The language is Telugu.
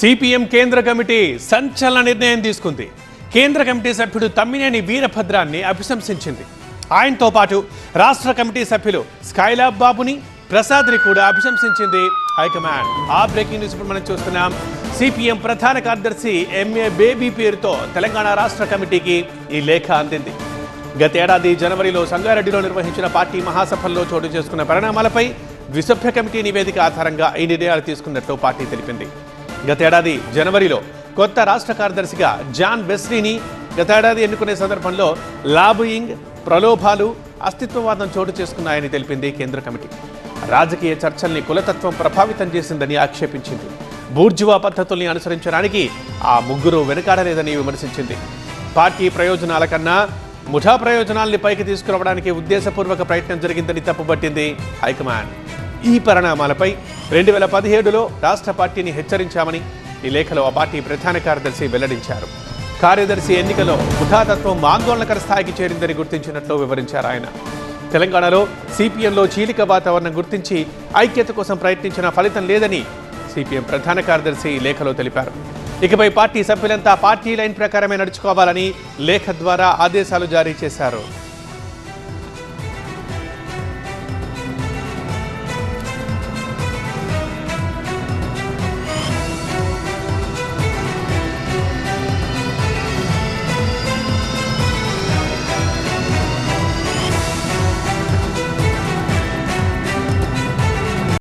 సిపిఎం కేంద్ర కమిటీ సంచలన నిర్ణయం తీసుకుంది. కేంద్ర కమిటీ సభ్యుడు తమ్మినేని వీరభద్రాన్ని అభిశంసించింది. ఆయనతో పాటు రాష్ట్ర కమిటీ సభ్యులు స్కైలాబ్ బాబుని, ప్రసాద్ని కూడా అభిశంసించింది హైకమాండ్. ఆ బ్రేకింగ్ న్యూస్ ఇప్పుడు మనం చూస్తున్నాం. సిపిఎం ప్రధాన కార్యదర్శి ఎంఏ బేబీ పేరుతో తెలంగాణ రాష్ట్ర కమిటీకి ఈ లేఖ అందింది. గతేడాది జనవరిలో సంగారెడ్డిలో నిర్వహించిన పార్టీ మహాసభల్లో చోటు చేసుకున్న పరిణామాలపై ద్విసభ్య కమిటీ నివేదిక ఆధారంగా ఈ నిర్ణయాలు తీసుకున్నట్లు పార్టీ తెలిపింది. గతేడాది జనవరిలో కొత్త రాష్ట్ర కార్యదర్శిగా జాన్ వెస్లీని గతేడాది ఎన్నుకునే సందర్భంలో లాబియింగ్, ప్రలోభాలు, అస్తిత్వవాదం చోటు చేసుకున్నాయని తెలిపింది కేంద్ర కమిటీ. రాజకీయ చర్చల్ని కులతత్వం ప్రభావితం చేసిందని ఆక్షేపించింది. బూర్జువా పద్ధతుల్ని అనుసరించడానికి ఆ ముగ్గురు వెనుకాడలేదని విమర్శించింది. పార్టీ ప్రయోజనాల కన్నా ముఠా ప్రయోజనాల్ని పైకి తీసుకురావడానికి ఉద్దేశపూర్వక ప్రయత్నం జరిగిందని తప్పుపట్టింది హైకమాండ్. ఈ పరిణామాలపై 2017లో రాష్ట్ర పార్టీని హెచ్చరించామని ఈ లేఖలో ఆ పార్టీ ప్రధాన కార్యదర్శి వెల్లడించారు. కార్యదర్శి ఎన్నికలో ముఠాతత్వం ఆందోళనకర స్థాయికి చేరిందని గుర్తించినట్లు వివరించారు ఆయన. తెలంగాణలో సిపిఎంలో చీలిక వాతావరణం గుర్తించి ఐక్యత కోసం ప్రయత్నించిన ఫలితం లేదని సిపిఎం ప్రధాన కార్యదర్శి ఈ లేఖలో తెలిపారు. ఇకపై పార్టీ సభ్యులంతా పార్టీ లైన్ ప్రకారమే నడుచుకోవాలని లేఖ ద్వారా ఆదేశాలు జారీ చేశారు.